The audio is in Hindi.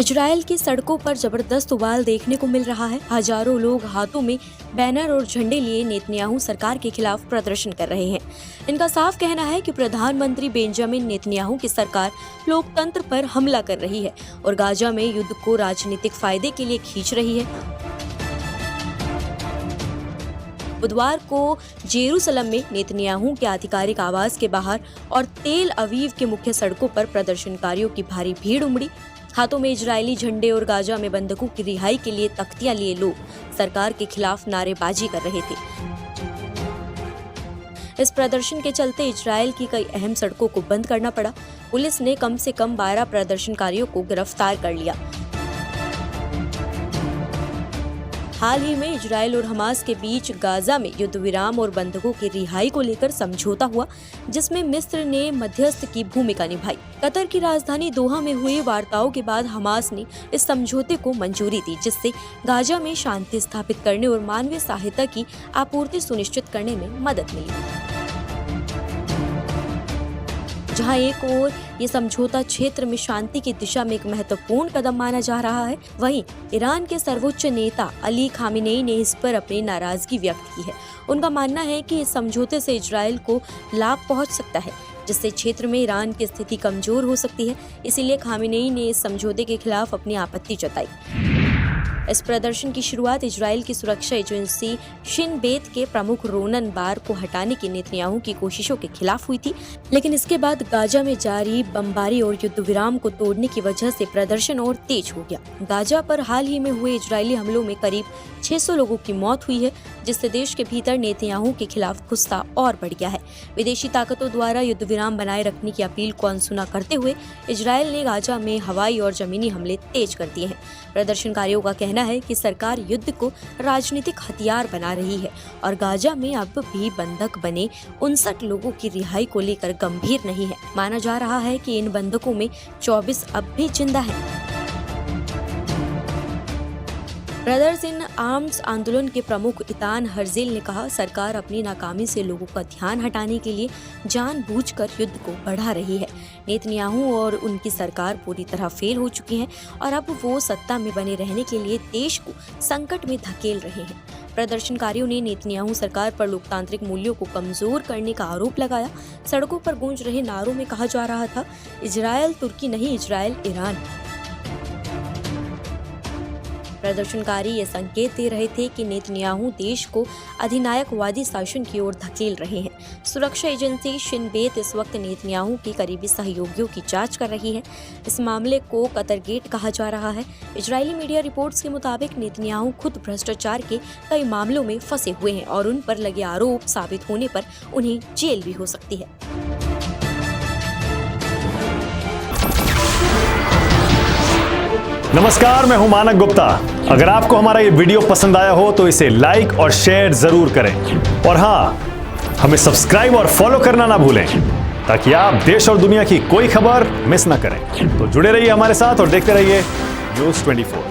इजराइल की सड़कों पर जबरदस्त उबाल देखने को मिल रहा है। हजारों लोग हाथों में बैनर और झंडे लिए नेतन्याहू सरकार के खिलाफ प्रदर्शन कर रहे हैं। इनका साफ कहना है कि प्रधानमंत्री बेंजामिन नेतन्याहू की सरकार लोकतंत्र पर हमला कर रही है और गाजा में युद्ध को राजनीतिक फायदे के लिए खींच रही है। बुधवार को जेरूसलम में नेतन्याहू के आधिकारिक आवास के बाहर और तेल अवीव के मुख्य सड़कों पर प्रदर्शनकारियों की भारी भीड़ उमड़ी। हाथों में इजरायली झंडे और गाजा में बंधकों की रिहाई के लिए तख्तियां लिए लोग सरकार के खिलाफ नारेबाजी कर रहे थे। इस प्रदर्शन के चलते इजरायल की कई अहम सड़कों को बंद करना पड़ा। पुलिस ने कम से कम 12 प्रदर्शनकारियों को गिरफ्तार कर लिया। हाल ही में इजरायल और हमास के बीच गाजा में युद्ध विराम और बंधकों की रिहाई को लेकर समझौता हुआ, जिसमें मिस्र ने मध्यस्थ की भूमिका निभाई। कतर की राजधानी दोहा में हुई वार्ताओं के बाद हमास ने इस समझौते को मंजूरी दी, जिससे गाजा में शांति स्थापित करने और मानवीय सहायता की आपूर्ति सुनिश्चित करने में मदद मिली। जहां एक ओर ये समझौता क्षेत्र में शांति की दिशा में एक महत्वपूर्ण कदम माना जा रहा है, वहीं ईरान के सर्वोच्च नेता अली खामेनेई ने इस पर अपनी नाराजगी व्यक्त की है। उनका मानना है कि इस समझौते से इजरायल को लाभ पहुंच सकता है, जिससे क्षेत्र में ईरान की स्थिति कमजोर हो सकती है। इसीलिए खामेनेई ने इस समझौते के खिलाफ अपनी आपत्ति जताई। इस प्रदर्शन की शुरुआत इजरायल की सुरक्षा एजेंसी शिन बेत के प्रमुख रोनन बार को हटाने की नेतन्याहू की कोशिशों के खिलाफ हुई थी, लेकिन इसके बाद गाजा में जारी बमबारी और युद्ध विराम को तोड़ने की वजह से प्रदर्शन और तेज हो गया। गाजा पर हाल ही में हुए इजरायली हमलों में करीब 600 लोगों की मौत हुई है, जिससे देश के भीतर नेतन्याहू के खिलाफ गुस्सा और बढ़ गया है। विदेशी ताकतों द्वारा युद्ध विराम बनाए रखने की अपील को अनसुना करते हुए इजरायल ने गाजा में हवाई और जमीनी हमले तेज कर दिए हैं। प्रदर्शनकारियों का कहना है कि सरकार युद्ध को राजनीतिक हथियार बना रही है और गाजा में अब भी बंधक बने 59 लोगों की रिहाई को लेकर गंभीर नहीं है। माना जा रहा है कि इन बंधकों में 24 अब भी जिंदा हैं। ब्रदर्स इन आर्म्स आंदोलन के प्रमुख इतान हर्जिल ने कहा, सरकार अपनी नाकामी से लोगों का ध्यान हटाने के लिए जानबूझकर युद्ध को बढ़ा रही है। नेतन्याहू और उनकी सरकार पूरी तरह फेल हो चुकी हैं और अब वो सत्ता में बने रहने के लिए देश को संकट में धकेल रहे हैं। प्रदर्शनकारियों ने नेतन्याहू सरकार पर लोकतांत्रिक मूल्यों को कमजोर करने का आरोप लगाया। सड़कों पर गूंज रहे नारों में कहा जा रहा था, इजरायल तुर्की नहीं, इजरायल ईरान। प्रदर्शनकारी ये संकेत दे रहे थे कि नेतन्याहू देश को अधिनायकवादी शासन की ओर धकेल रहे हैं। सुरक्षा एजेंसी शिन बेत इस वक्त नेतन्याहू के करीबी सहयोगियों की जांच कर रही है। इस मामले को कतर गेट कहा जा रहा है। इजरायली मीडिया रिपोर्ट्स के मुताबिक नेतन्याहू खुद भ्रष्टाचार के कई मामलों में फंसे हुए हैं और उन पर लगे आरोप साबित होने पर उन्हें जेल भी हो सकती है। नमस्कार, मैं हूं मानक गुप्ता। अगर आपको हमारा ये वीडियो पसंद आया हो तो इसे लाइक और शेयर जरूर करें और हाँ, हमें सब्सक्राइब और फॉलो करना ना भूलें ताकि आप देश और दुनिया की कोई खबर मिस ना करें। तो जुड़े रहिए हमारे साथ और देखते रहिए न्यूज़ 24।